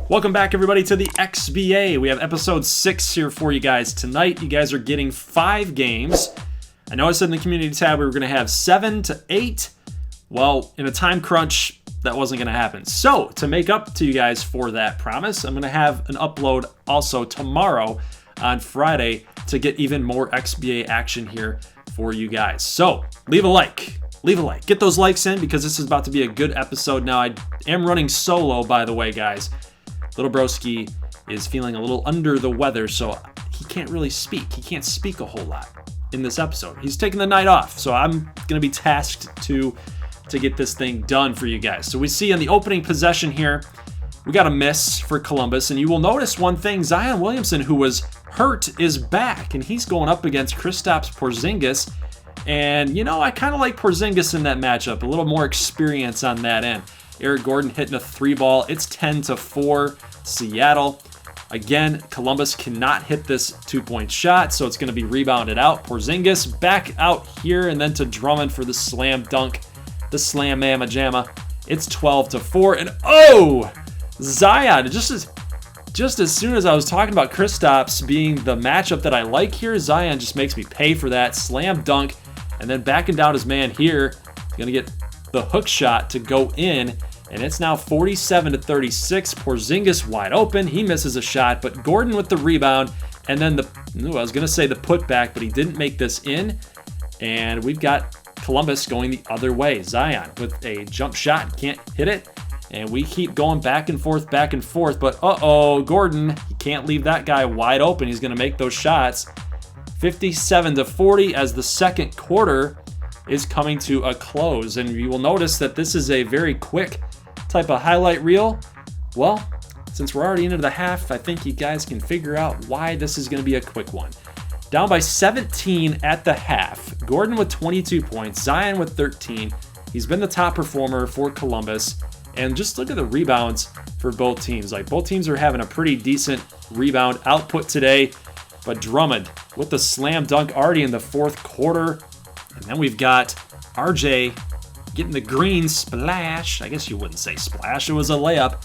Welcome back, everybody, to the XBA. We have episode 6 here for you guys tonight. You guys are getting 5 games. I know I said in the community tab we were going to have 7 to 8. Well, in a time crunch, that wasn't going to happen. So, to make up to you guys for that promise, I'm going to have an upload also tomorrow on Friday to get even more XBA action here for you guys. So, leave a like. Get those likes in because this is about to be a good episode. Now, I am running solo, by the way, guys. Little broski is feeling a little under the weather, so he can't really speak. He can't speak a whole lot in this episode. He's taking the night off, so I'm going to be tasked to get this thing done for you guys. So we see in the opening possession here, we got a miss for Columbus, and you will notice one thing. Zion Williamson, who was hurt, is back, and he's going up against Kristaps Porzingis. And, you know, I kind of like Porzingis in that matchup. A little more experience on that end. Eric Gordon hitting a 3-ball. It's 10-4 Seattle. Again, Columbus cannot hit this 2-point shot, so it's going to be rebounded out. Porzingis back out here, and then to Drummond for the slam dunk. The slam mamma jamma. It's 12-4. And oh! Zion, just as soon as I was talking about Kristaps being the matchup that I like here, Zion just makes me pay for that. Slam dunk. And then backing down his man here. He's going to get the hook shot to go in. And it's now 47-36. Porzingis wide open. He misses a shot, but Gordon with the rebound. And then I was going to say the putback, but he didn't make this in. And we've got Columbus going the other way. Zion with a jump shot. Can't hit it. And we keep going back and forth. But Gordon, you can't leave that guy wide open. He's going to make those shots. 57-40 as the second quarter is coming to a close. And you will notice that this is a very quick type of highlight reel. Well, since we're already into the half, I think you guys can figure out why this is going to be a quick one. Down by 17 at the half. Gordon with 22 points. Zion with 13. He's been the top performer for Columbus. And just look at the rebounds for both teams. Like, both teams are having a pretty decent rebound output today. But Drummond with the slam dunk already in the fourth quarter. And then we've got RJ getting the green splash. I guess you wouldn't say splash. It was a layup.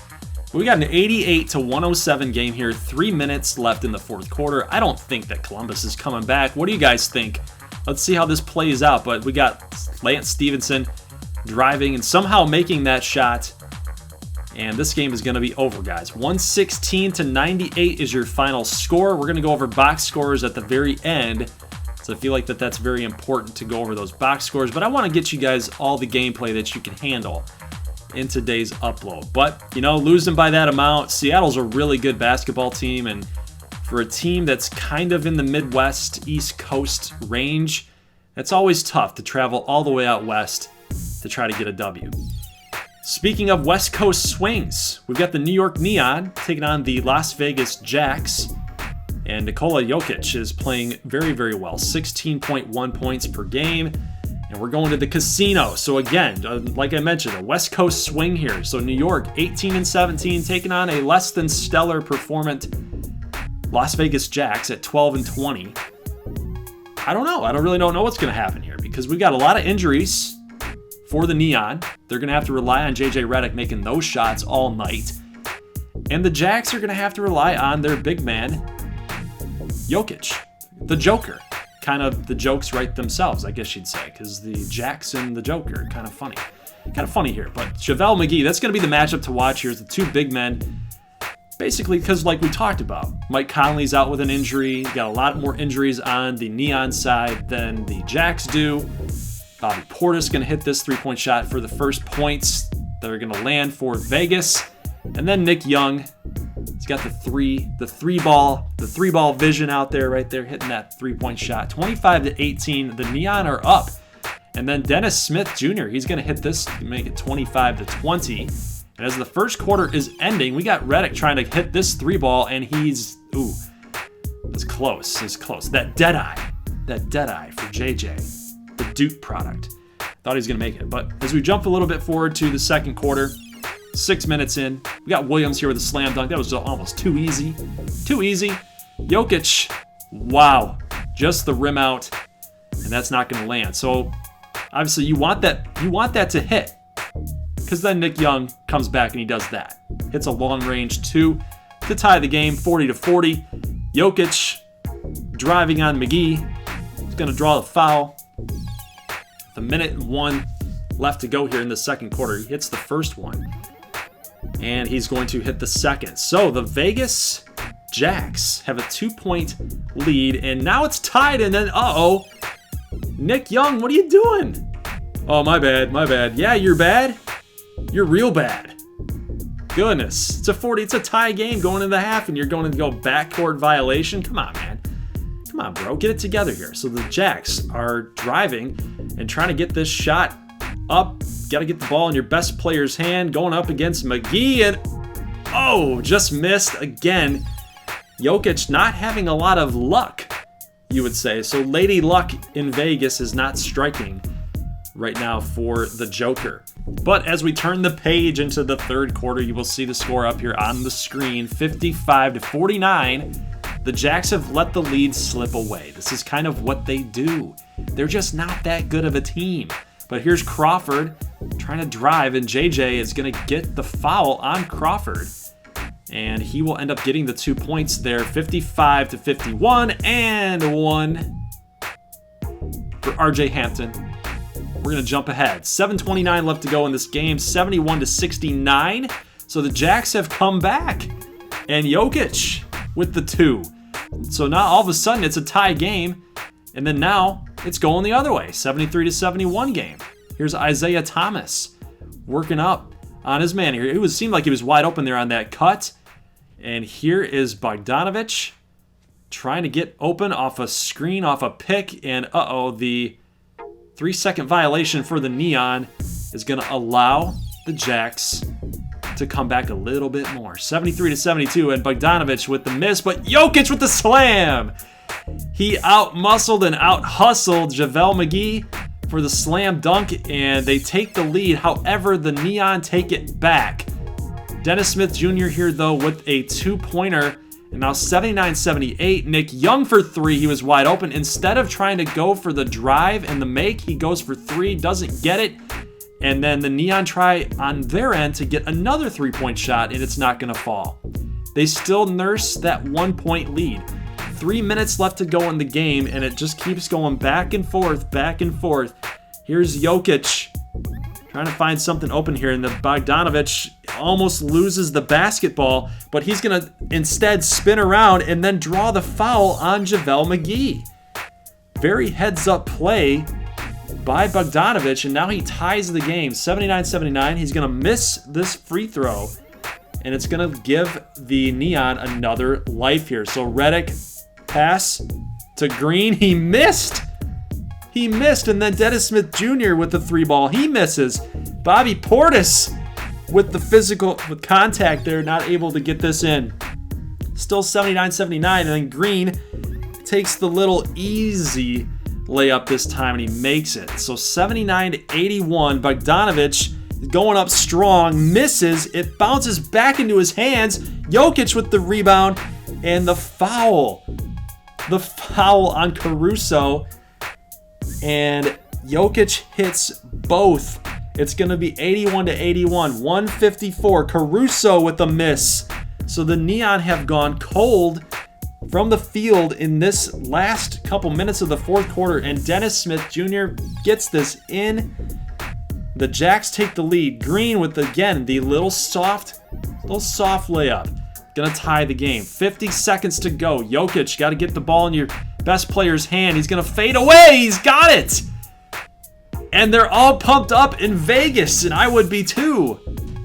But we got an 88-107 game here. 3 minutes left in the fourth quarter. I don't think that Columbus is coming back. What do you guys think? Let's see how this plays out. But we got Lance Stevenson driving and somehow making that shot. And this game is going to be over, guys. 116-98 is your final score. We're going to go over box scores at the very end. So I feel like that's very important to go over those box scores. But I want to get you guys all the gameplay that you can handle in today's upload. But, you know, losing by that amount, Seattle's a really good basketball team. And for a team that's kind of in the Midwest, East Coast range, it's always tough to travel all the way out west to try to get a W. Speaking of West Coast swings, we've got the New York Neon taking on the Las Vegas Jacks. And Nikola Jokic is playing very, very well. 16.1 points per game. And we're going to the casino. So again, like I mentioned, a West Coast swing here. So New York, 18-17, taking on a less than stellar performant Las Vegas Jacks at 12-20. I don't know. I don't really know what's going to happen here because we've got a lot of injuries for the Neon. They're going to have to rely on JJ Redick making those shots all night. And the Jacks are going to have to rely on their big man, Jokic, the Joker. Kind of the jokes write themselves, I guess you'd say, because the Jacks and the Joker are kind of funny. Kind of funny here. But JaVale McGee, that's going to be the matchup to watch here is the two big men. Basically, because like we talked about, Mike Conley's out with an injury. You got a lot more injuries on the Neon side than the Jacks do. Bobby Portis going to hit this 3-point shot for the first points that are going to land for Vegas. And then Nick Young, he's got the three ball vision out there right there, hitting that 3-point shot. 25-18, the Neon are up. And then Dennis Smith Jr., he's going to hit this to make it 25-20. And as the first quarter is ending, we got Redick trying to hit this 3-ball, and it's close. That dead eye for JJ. The Duke product. Thought he was going to make it. But as we jump a little bit forward to the second quarter, 6 minutes in, we got Williams here with a slam dunk. That was almost too easy. Jokic, wow, just the rim out, and that's not going to land. So obviously you want that to hit, because then Nick Young comes back and he does that. Hits a long-range 2 to tie the game, 40-40. Jokic driving on McGee. He's going to draw the foul. The 1:01 left to go here in the second quarter. He hits the first one. And he's going to hit the second. So the Vegas Jacks have a 2-point lead. And now it's tied. And then, Nick Young, what are you doing? Oh, my bad. Yeah, you're bad. You're real bad. Goodness. It's a tie game going into the half, and you're going to go backcourt violation? Come on, man. Come on, bro. Get it together here. So the Jacks are driving and trying to get this shot up. Got to get the ball in your best player's hand. Going up against McGee, and just missed again. Jokic not having a lot of luck, you would say. So Lady Luck in Vegas is not striking right now for the Joker. But as we turn the page into the third quarter, you will see the score up here on the screen, 55-49. The Jacks have let the lead slip away. This is kind of what they do. They're just not that good of a team. But here's Crawford trying to drive, and JJ is going to get the foul on Crawford. And he will end up getting the 2 points there, 55-51, and 1 for RJ Hampton. We're going to jump ahead. 7:29 left to go in this game, 71-69. So the Jacks have come back. And Jokic with the 2. So now all of a sudden it's a tie game. And then now it's going the other way, 73-71 game. Here's Isaiah Thomas working up on his man here. It seemed like he was wide open there on that cut. And here is Bogdanovic trying to get open off a screen, off a pick. And the 3-second violation for the Neon is going to allow the Jacks to come back a little bit more. 73-72, and Bogdanovic with the miss, but Jokic with the slam. He out-muscled and out-hustled JaVale McGee for the slam dunk, and they take the lead. However, the Neon take it back. Dennis Smith Jr. here, though, with a 2-pointer. And now 79-78. Nick Young for 3. He was wide open. Instead of trying to go for the drive and the make, he goes for 3, doesn't get it. And then the Neon try on their end to get another 3-point shot, and it's not going to fall. They still nurse that 1-point lead. 3 minutes left to go in the game, and it just keeps going back and forth, back and forth. Here's Jokic trying to find something open here, and the Bogdanovic almost loses the basketball, but he's going to instead spin around and then draw the foul on JaVale McGee. Very heads-up play by Bogdanovic, and now he ties the game, 79-79. He's going to miss this free throw, and it's going to give the Neon another life here. So Redick, pass to Green. He missed. And then Dennis Smith Jr. with the 3-ball. He misses. Bobby Portis with the physical with contact there, not able to get this in. Still 79-79, and then Green takes the little easy layup this time, and he makes it. So 79-81. Bogdanovic going up strong, misses. It bounces back into his hands. Jokic with the rebound, and the foul. The foul on Caruso. And Jokic hits both. It's going to be 81-81, 154. Caruso with a miss. So the Neon have gone cold from the field in this last couple minutes of the fourth quarter, and Dennis Smith Jr. gets this in. The Jacks take the lead. Green with, again, the little soft layup. Gonna tie the game. 50 seconds to go. Jokic got to get the ball in your best player's hand. He's gonna fade away. He's got it. And they're all pumped up in Vegas, and I would be too.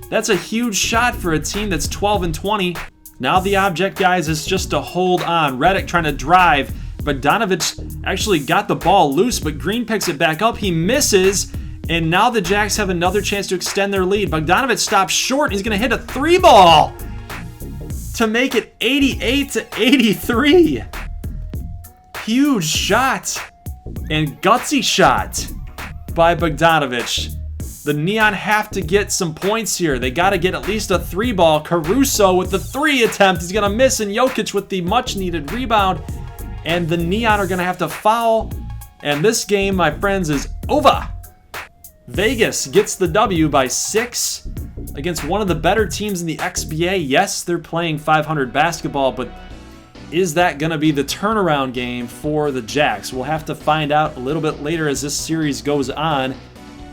That's a huge shot for a team that's 12-20. Now the object, guys, is just to hold on. Redick trying to drive. Bogdanovic actually got the ball loose, but Green picks it back up. He misses, and now the Jacks have another chance to extend their lead. Bogdanovic stops short. He's gonna hit a 3-ball to make it 88-83. Huge shot and gutsy shot by Bogdanovic. The Neon have to get some points here. They got to get at least a 3-ball. Caruso with the 3 attempt. He's going to miss, and Jokic with the much-needed rebound. And the Neon are going to have to foul. And this game, my friends, is over. Vegas gets the W by 6 against one of the better teams in the XBA. Yes, they're playing 500 basketball, but is that going to be the turnaround game for the Jacks? We'll have to find out a little bit later as this series goes on,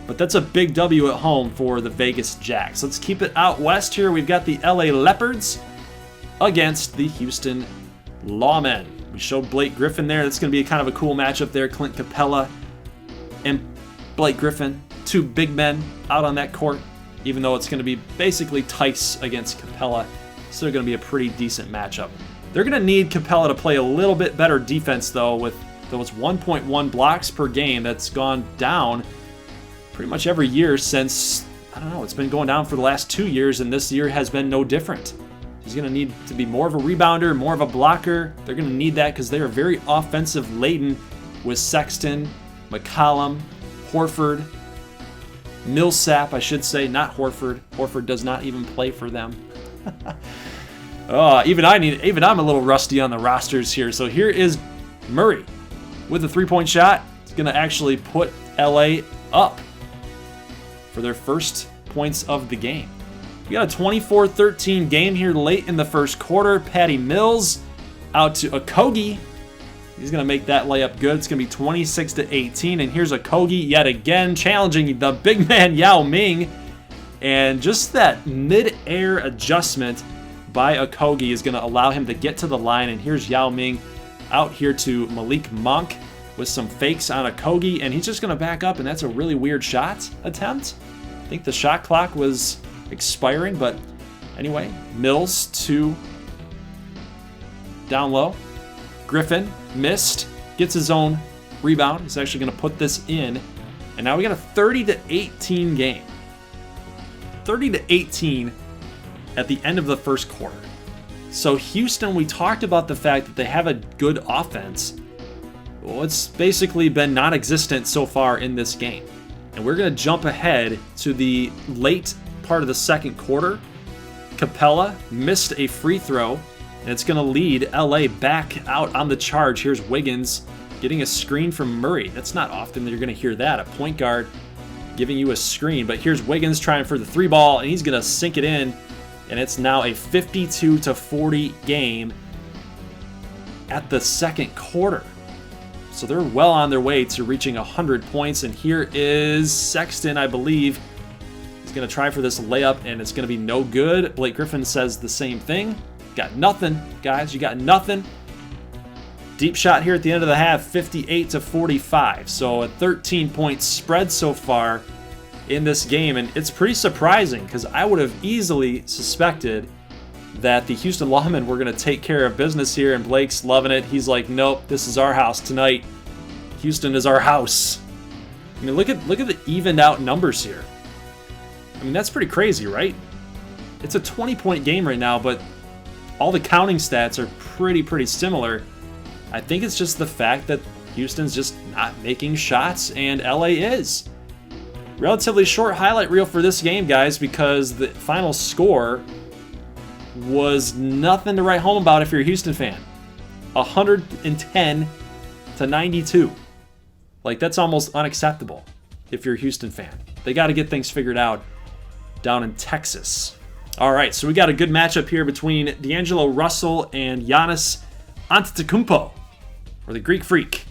but that's a big W at home for the Vegas Jacks. Let's keep it out west here. We've got the LA Leopards against the Houston Lawmen. We showed Blake Griffin there. That's going to be kind of a cool matchup there. Clint Capella and Blake Griffin, two big men out on that court, even though it's going to be basically Tice against Capella. Still going to be a pretty decent matchup. They're going to need Capella to play a little bit better defense, though, with those 1.1 blocks per game that's gone down pretty much every year since, I don't know, it's been going down for the last 2 years, and this year has been no different. He's going to need to be more of a rebounder, more of a blocker. They're going to need that because they are very offensive-laden with Sexton, McCollum, Horford, Millsap, I should say, not Horford. Horford does not even play for them. Even I'm a little rusty on the rosters here. So here is Murray with a three-point shot. It's going to actually put LA up for their first points of the game. We got a 24-13 game here late in the first quarter. Patty Mills out to Okogie. He's going to make that layup good. It's going to be 26-18. And here's Okogie yet again, challenging the big man Yao Ming. And just that mid-air adjustment by Okogie is going to allow him to get to the line. And here's Yao Ming out here to Malik Monk with some fakes on Okogie. And he's just going to back up, and that's a really weird shot attempt. I think the shot clock was expiring, but anyway, Mills to down low. Griffin missed, gets his own rebound. He's actually going to put this in. And now we got a 30-18 game. 30-18 at the end of the first quarter. So Houston, we talked about the fact that they have a good offense. Well, it's basically been non-existent so far in this game. And we're going to jump ahead to the late part of the second quarter. Capella missed a free throw, and it's going to lead LA back out on the charge. Here's Wiggins getting a screen from Murray. That's not often that you're going to hear that, a point guard giving you a screen. But here's Wiggins trying for the three ball, and he's going to sink it in. And it's now a 52-40 game at the second quarter. So they're well on their way to reaching 100 points. And here is Sexton, I believe. He's going to try for this layup, and it's going to be no good. Blake Griffin says the same thing. Got nothing, guys. You got nothing. Deep shot here at the end of the half, 58-45. So a 13-point spread so far in this game, and it's pretty surprising because I would have easily suspected that the Houston Lawmen were going to take care of business here, and Blake's loving it. He's like, nope, this is our house tonight. Houston is our house. I mean, look at the evened out numbers here. I mean, that's pretty crazy, right? It's a 20-point game right now, but all the counting stats are pretty similar. I think it's just the fact that Houston's just not making shots, and LA is. Relatively short highlight reel for this game, guys, because the final score was nothing to write home about if you're a Houston fan. 110-92. Like, that's almost unacceptable if you're a Houston fan. They got to get things figured out down in Texas. All right, so we got a good matchup here between D'Angelo Russell and Giannis Antetokounmpo, or the Greek Freak,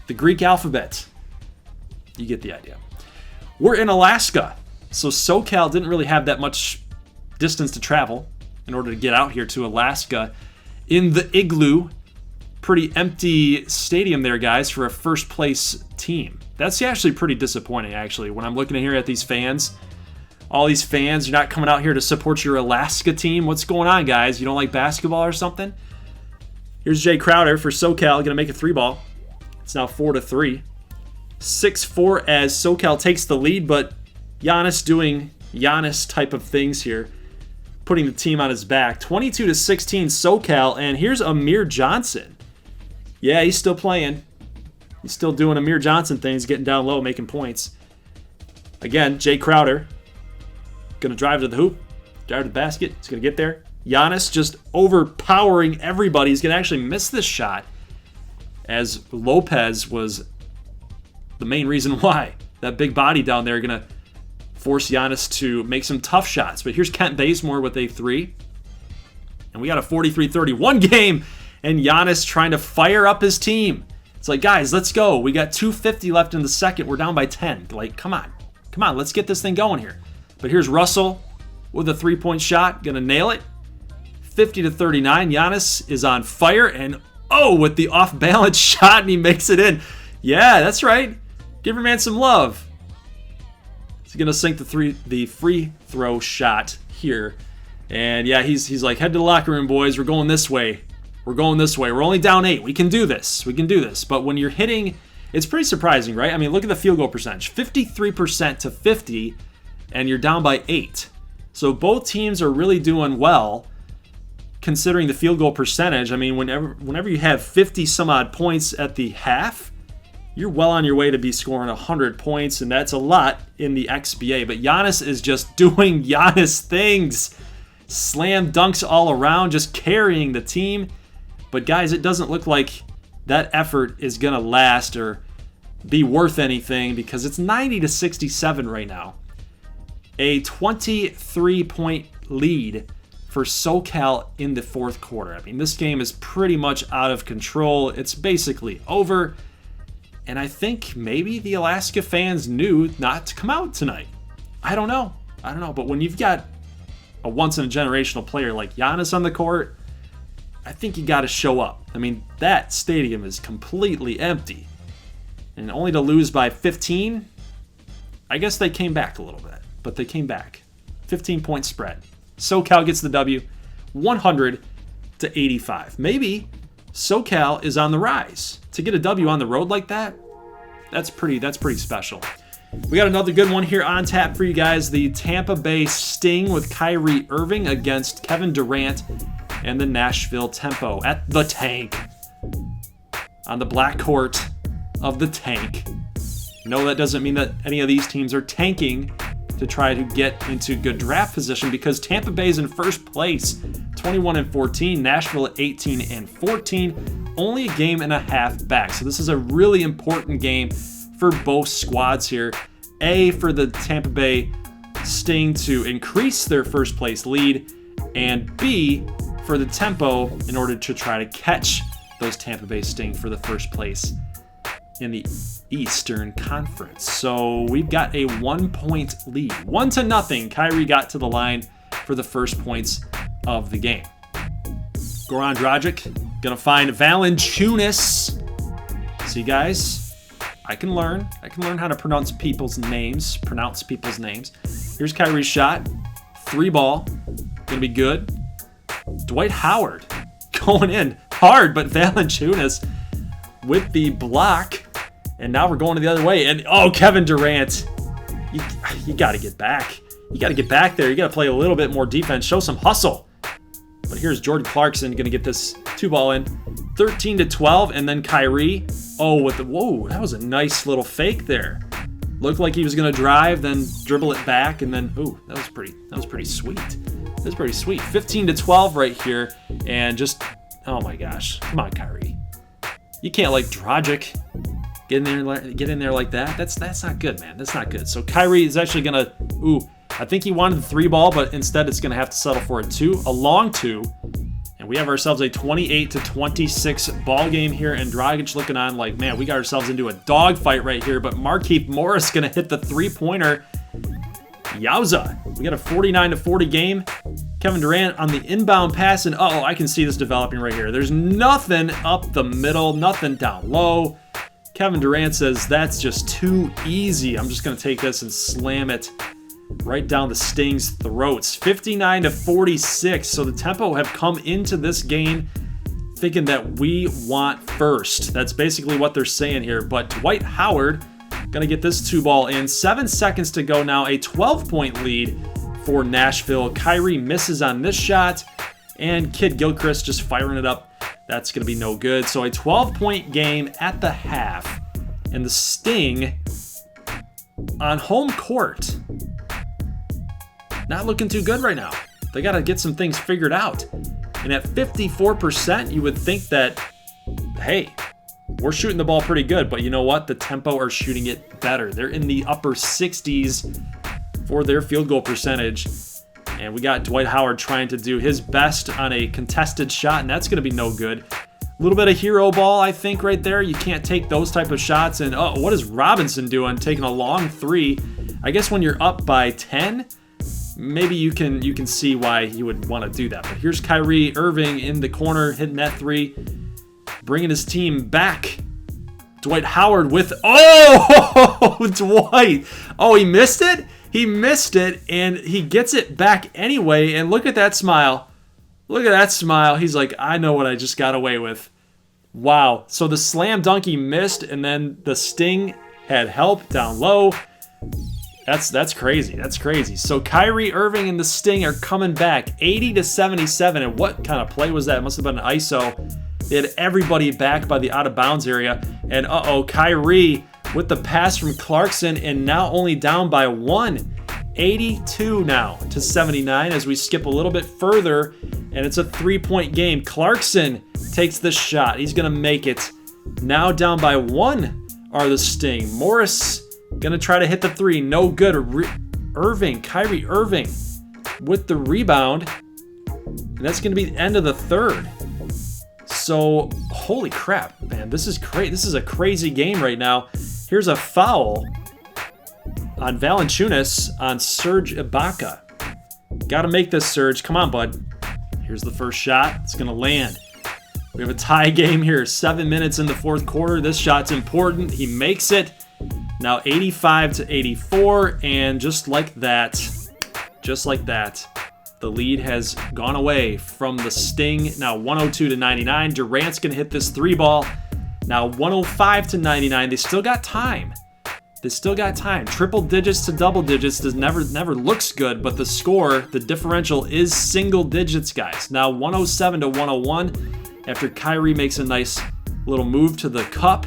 the Greek alphabet. You get the idea. We're in Alaska, so SoCal didn't really have that much distance to travel in order to get out here to Alaska in the Igloo. Pretty empty stadium there, guys, for a first-place team. That's actually pretty disappointing, actually, when I'm looking here at these fans. All these fans, you're not coming out here to support your Alaska team. What's going on, guys? You don't like basketball or something? Here's Jay Crowder for SoCal, going to make a three ball. It's now 4-3. 6-4 as SoCal takes the lead, but Giannis doing Giannis type of things here, putting the team on his back. 22-16 SoCal, and here's Amir Johnson. Yeah, he's still playing. He's still doing Amir Johnson things, getting down low, making points. Again, Jay Crowder going to drive to the hoop, drive to the basket. He's going to get there. Giannis just overpowering everybody. He's going to actually miss this shot, as Lopez was the main reason why. That big body down there going to force Giannis to make some tough shots. But here's Kent Bazemore with a 3. And we got a 43-31 game. And Giannis trying to fire up his team. It's like, guys, let's go. We got 2:50 left in the second. We're down by 10. Like, come on. Come on, let's get this thing going here. But here's Russell with a 3-point shot. Gonna nail it. 50-39. Giannis is on fire. And, oh, with the off-balance shot, and he makes it in. Yeah, that's right. Give your man some love. He's gonna sink the free throw shot here. And, yeah, he's like, head to the locker room, boys. We're going this way. We're going this way. We're only down 8. We can do this. We can do this. But when you're hitting, it's pretty surprising, right? I mean, look at the field goal percentage. 53% to 50, and you're down by 8. So both teams are really doing well considering the field goal percentage. I mean, whenever you have 50 some odd points at the half, you're well on your way to be scoring 100 points, and that's a lot in the XBA. But Giannis is just doing Giannis things. Slam dunks all around, just carrying the team. But guys, it doesn't look like that effort is going to last or be worth anything because it's 90-67 right now. A 23-point lead for So Cal in the fourth quarter. I mean, this game is pretty much out of control. It's basically over. And I think maybe the Alaska fans knew not to come out tonight. I don't know. But when you've got a once-in-a-generational player like Giannis on the court, I think you got to show up. I mean, that stadium is completely empty. And only to lose by 15, I guess they came back a little bit. But they came back. 15-point spread. So Cal gets the W, 100-85. Maybe So Cal is on the rise. To get a W on the road like that, that's pretty special. We got another good one here on tap for you guys. The Tampa Bay Sting with Kyrie Irving against Kevin Durant and the Nashville Tempo at the Tank. On the black court of the Tank. No, that doesn't mean that any of these teams are tanking to try to get into good draft position because Tampa Bay is in first place, 21-14. Nashville at 18-14. Only a game and a half back. So this is a really important game for both squads here. A, for the Tampa Bay Sting to increase their first place lead, and B, for the Tempo in order to try to catch those Tampa Bay Sting for the first place in the Eastern Conference. So we've got a 1-point lead. 1-0. Kyrie got to the line for the first points of the game. Goran Dragic gonna find Valanciunas. See, guys, I can learn how to pronounce people's names. Here's Kyrie's shot. 3-ball. Gonna be good. Dwight Howard going in hard, but Valanciunas with the block. And now we're going to the other way. And, oh, Kevin Durant. You got to get back. You got to get back there. You got to play a little bit more defense. Show some hustle. But here's Jordan Clarkson going to get this 2-ball in. 13-12. And then Kyrie. Oh, whoa, that was a nice little fake there. Looked like he was going to drive, then dribble it back. And then, ooh, that was pretty sweet. That's pretty sweet. 15-12 right here. And just, oh my gosh. Come on, Kyrie. You can't like Dragic. Get in there like that. That's not good, man. That's not good. So Kyrie is actually gonna. I think he wanted the 3-ball, but instead it's gonna have to settle for a long 2, and we have ourselves a 28-26 ball game here. And Dragic looking on like, man, we got ourselves into a dogfight right here. But Markieff Morris gonna hit the 3-pointer. Yowza! We got a 49-40 game. Kevin Durant on the inbound pass, and I can see this developing right here. There's nothing up the middle, nothing down low. Kevin Durant says, that's just too easy. I'm just going to take this and slam it right down the Sting's throats. 59-46. So the Tempo have come into this game thinking that we want first. That's basically what they're saying here. But Dwight Howard going to get this 2-ball in. 7 seconds to go now. A 12-point lead for Nashville. Kyrie misses on this shot. And Kid Gilchrist just firing it up. That's going to be no good. So a 12-point game at the half. And the Sting on home court. Not looking too good right now. They got to get some things figured out. And at 54%, you would think that, hey, we're shooting the ball pretty good. But you know what? The Tempo are shooting it better. They're in the upper 60s for their field goal percentage. And we got Dwight Howard trying to do his best on a contested shot, and that's going to be no good. A little bit of hero ball, I think, right there. You can't take those type of shots. And, oh, what is Robinson doing? Taking a long three. I guess when you're up by 10, maybe you can see why you would want to do that. But here's Kyrie Irving in the corner, hitting that three, bringing his team back. Dwight Howard with, oh, Dwight. Oh, he missed it? He missed it, and he gets it back anyway. And look at that smile. Look at that smile. He's like, I know what I just got away with. Wow. So the slam dunk he missed, and then the sting had help down low. That's crazy. That's crazy. So Kyrie Irving and the Sting are coming back 80-77. And what kind of play was that? It must have been an ISO. They had everybody back by the out of bounds area. And Kyrie with the pass from Clarkson, and now only down by 1. 82 now to 79 as we skip a little bit further, and it's a 3-point game. Clarkson takes the shot. He's going to make it. Now down by 1 are the Sting. Morris going to try to hit the 3. No good. Kyrie Irving with the rebound. And that's going to be the end of the third. So, holy crap, man. This is great. This is a crazy game right now. Here's a foul on Valanciunas on Serge Ibaka. Got to make this, Serge. Come on, bud. Here's the first shot. It's going to land. We have a tie game here. 7 minutes in the fourth quarter. This shot's important. He makes it. Now 85-84, and just like that, the lead has gone away from the Sting. Now 102-99. Durant's going to hit this 3 ball. Now 105-99. They still got time. Triple digits to double digits never looks good, but the score, the differential is single digits, guys. Now 107-101 after Kyrie makes a nice little move to the cup.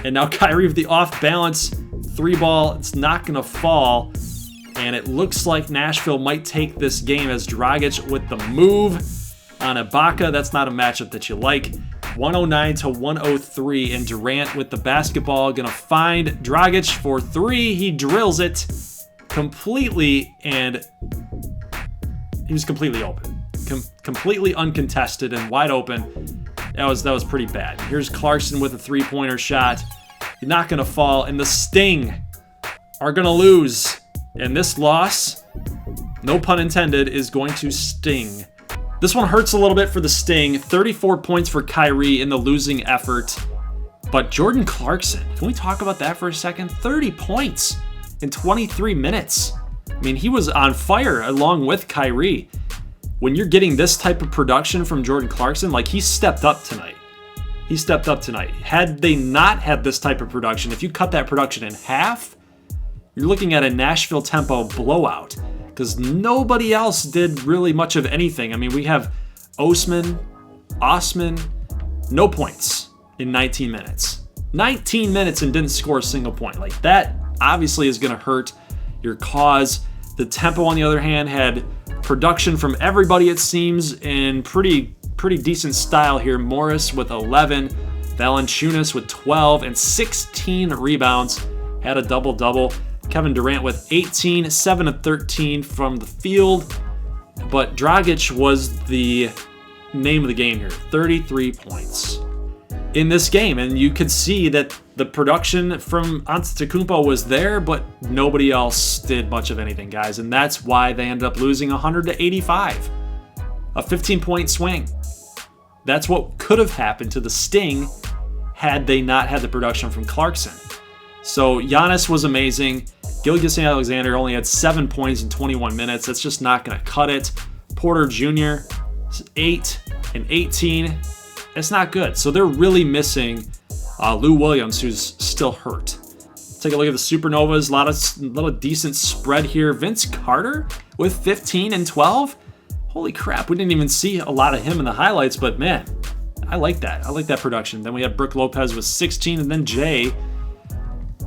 And now Kyrie with the off-balance 3 ball. It's not going to fall. And it looks like Nashville might take this game as Dragic with the move on Ibaka. That's not a matchup that you like. 109-103, and Durant with the basketball, gonna find Dragic for 3. He drills it completely, and he was completely open, completely uncontested and wide open. That was pretty bad. Here's Clarkson with a 3-pointer shot. He's not gonna fall, and the Sting are gonna lose. And this loss, no pun intended, is going to sting. This one hurts a little bit for the Sting. 34 points for Kyrie in the losing effort. But Jordan Clarkson, can we talk about that for a second? 30 points in 23 minutes. I mean, he was on fire along with Kyrie. When you're getting this type of production from Jordan Clarkson, like, he stepped up tonight. Had they not had this type of production, if you cut that production in half, you're looking at a Nashville tempo blowout. Because nobody else did really much of anything. I mean, we have Osman, no points in 19 minutes. 19 minutes and didn't score a single point. Like, that obviously is going to hurt your cause. The tempo, on the other hand, had production from everybody, it seems, in pretty decent style here. Morris with 11, Valanciunas with 12, and 16 rebounds. Had a double-double. Kevin Durant with 18, 7 of 13 from the field. But Dragic was the name of the game here. 33 points in this game. And you could see that the production from Antetokounmpo was there, but nobody else did much of anything, guys. And that's why they ended up losing 100-85. A 15-point swing. That's what could have happened to the Sting had they not had the production from Clarkson. So Giannis was amazing. Gilgeous-Alexander only had 7 points in 21 minutes. That's just not going to cut it. Porter Jr., 8 and 18. It's not good. So they're really missing Lou Williams, who's still hurt. Take a look at the Supernovas. A lot of decent spread here. Vince Carter with 15 and 12. Holy crap, we didn't even see a lot of him in the highlights, but man, I like that. I like that production. Then we had Brook Lopez with 16, and then Jay,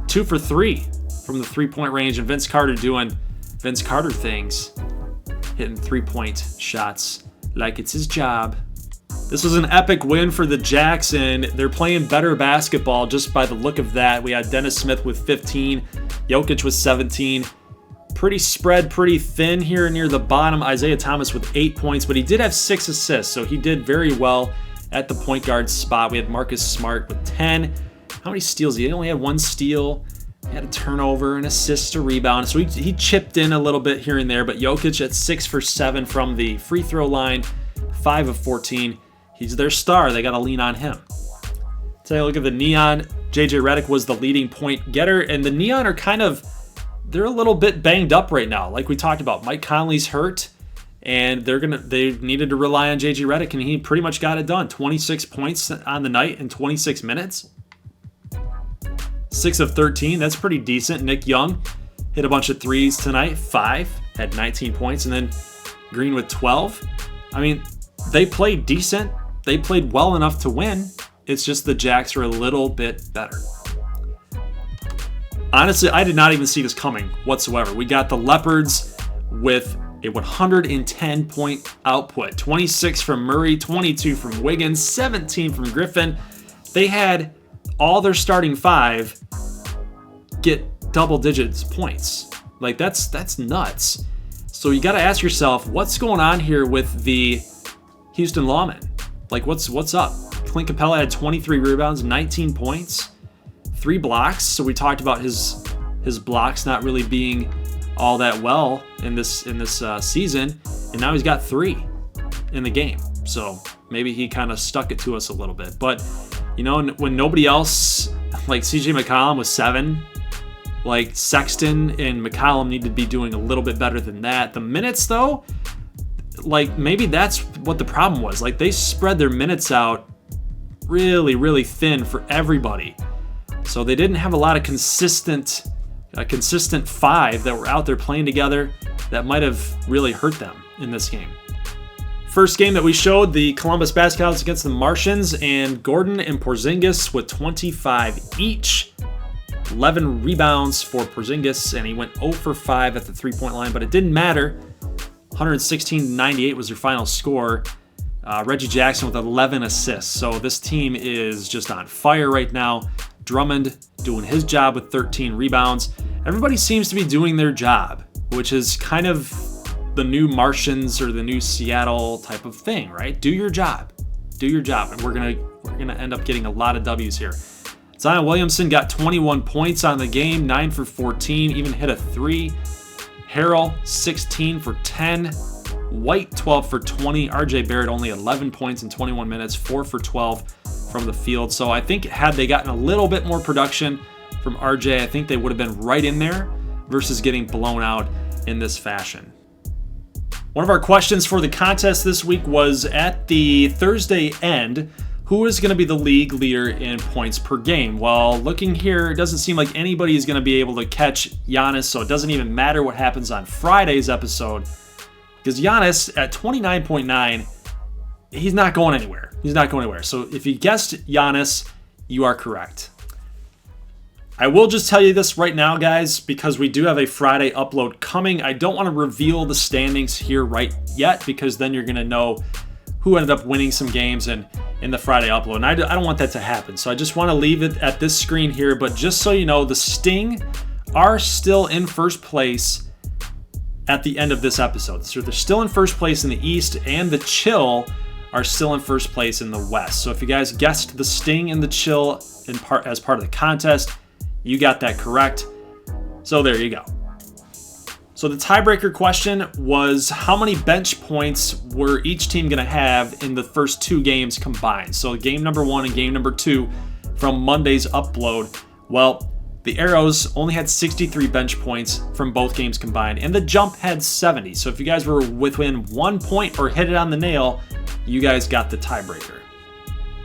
2 for 3 from the 3-point range, and Vince Carter doing Vince Carter things, hitting 3-point shots like it's his job. This was an epic win for the Jacks, and they're playing better basketball just by the look of that. We had Dennis Smith with 15, Jokic with 17, pretty spread, pretty thin here near the bottom. Isaiah Thomas with 8 points, but he did have 6 assists, so he did very well at the point guard spot. We had Marcus Smart with 10. How many steals? He only had 1 steal. He had a turnover, an assist, a rebound. So he chipped in a little bit here and there, but Jokic at 6 for 7 from the free throw line, 5 of 14. He's their star. They got to lean on him. Take a look at the Neon. JJ Redick was the leading point getter, and the Neon are they're a little bit banged up right now. Like we talked about, Mike Conley's hurt, and they needed to rely on JJ Redick, and he pretty much got it done. 26 points on the night in 26 minutes. 6 of 13, that's pretty decent. Nick Young hit a bunch of threes tonight, 5, had 19 points, and then Green with 12. I mean, they played decent. They played well enough to win. It's just the Jacks are a little bit better. Honestly, I did not even see this coming whatsoever. We got the Leopards with a 110-point output. 26 from Murray, 22 from Wiggins, 17 from Griffin. They had all their starting 5 get double digits points. Like that's nuts. So you got to ask yourself, what's going on here with the Houston Lawmen? Like what's up? Clint Capella had 23 rebounds, 19 points, 3 blocks. So we talked about his blocks not really being all that well in this season, and now he's got 3 in the game. So maybe he kind of stuck it to us a little bit. But you know, when nobody else, like CJ McCollum was 7, like Sexton and McCollum need to be doing a little bit better than that. The minutes though, like maybe that's what the problem was. Like they spread their minutes out really, really thin for everybody. So they didn't have a lot of consistent 5 that were out there playing together. That might have really hurt them in this game. First game that we showed, the Columbus Baskethounds against the Martians, and Gordon and Porzingis with 25 each. 11 rebounds for Porzingis, and he went 0 for 5 at the three-point line, but it didn't matter. 116-98 was their final score. Reggie Jackson with 11 assists. So this team is just on fire right now. Drummond doing his job with 13 rebounds. Everybody seems to be doing their job, which is kind of the new Martians or the new Seattle type of thing, right? Do your job. Do your job. And we're gonna end up getting a lot of W's here. Zion Williamson got 21 points on the game, 9 for 14, even hit a 3. Harrell, 16 for 10. White, 12 for 20. RJ Barrett, only 11 points in 21 minutes, 4 for 12 from the field. So I think had they gotten a little bit more production from RJ, I think they would have been right in there versus getting blown out in this fashion. One of our questions for the contest this week was, at the Thursday end, who is going to be the league leader in points per game? Well, looking here, it doesn't seem like anybody is going to be able to catch Giannis, so it doesn't even matter what happens on Friday's episode, because Giannis at 29.9, he's not going anywhere. He's not going anywhere. So if you guessed Giannis, you are correct. I will just tell you this right now, guys, because we do have a Friday upload coming. I don't want to reveal the standings here right yet, because then you're going to know who ended up winning some games in the Friday upload. And I don't want that to happen. So I just want to leave it at this screen here. But just so you know, the Sting are still in first place at the end of this episode. So they're still in first place in the East, and the Chill are still in first place in the West. So if you guys guessed the Sting and the Chill as part of the contest, you got that correct. So there you go. So the tiebreaker question was, how many bench points were each team going to have in the first 2 games combined? So game number 1 and game number 2 from Monday's upload. Well, the Arrows only had 63 bench points from both games combined, and the Jump had 70. So if you guys were within 1 point or hit it on the nail, you guys got the tiebreaker.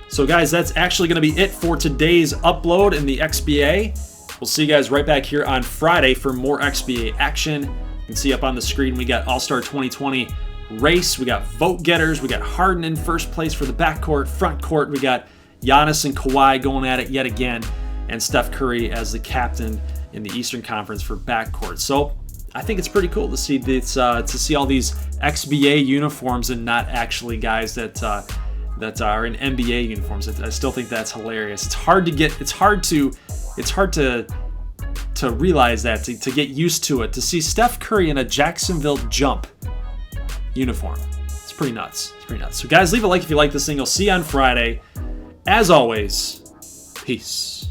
So guys, that's actually going to be it for today's upload in the XBA. We'll see you guys right back here on Friday for more XBA action. You can see up on the screen, we got All-Star 2020 race. We got vote getters. We got Harden in first place for the backcourt, front court. We got Giannis and Kawhi going at it yet again, and Steph Curry as the captain in the Eastern Conference for backcourt. So I think it's pretty cool to see this, to see all these XBA uniforms and not actually guys that are in NBA uniforms. I still think that's hilarious. It's hard to to realize that, to get used to it, to see Steph Curry in a Jacksonville Jump uniform. It's pretty nuts. It's pretty nuts. So guys, leave a like if you like this thing. I'll see you on Friday. As always, peace.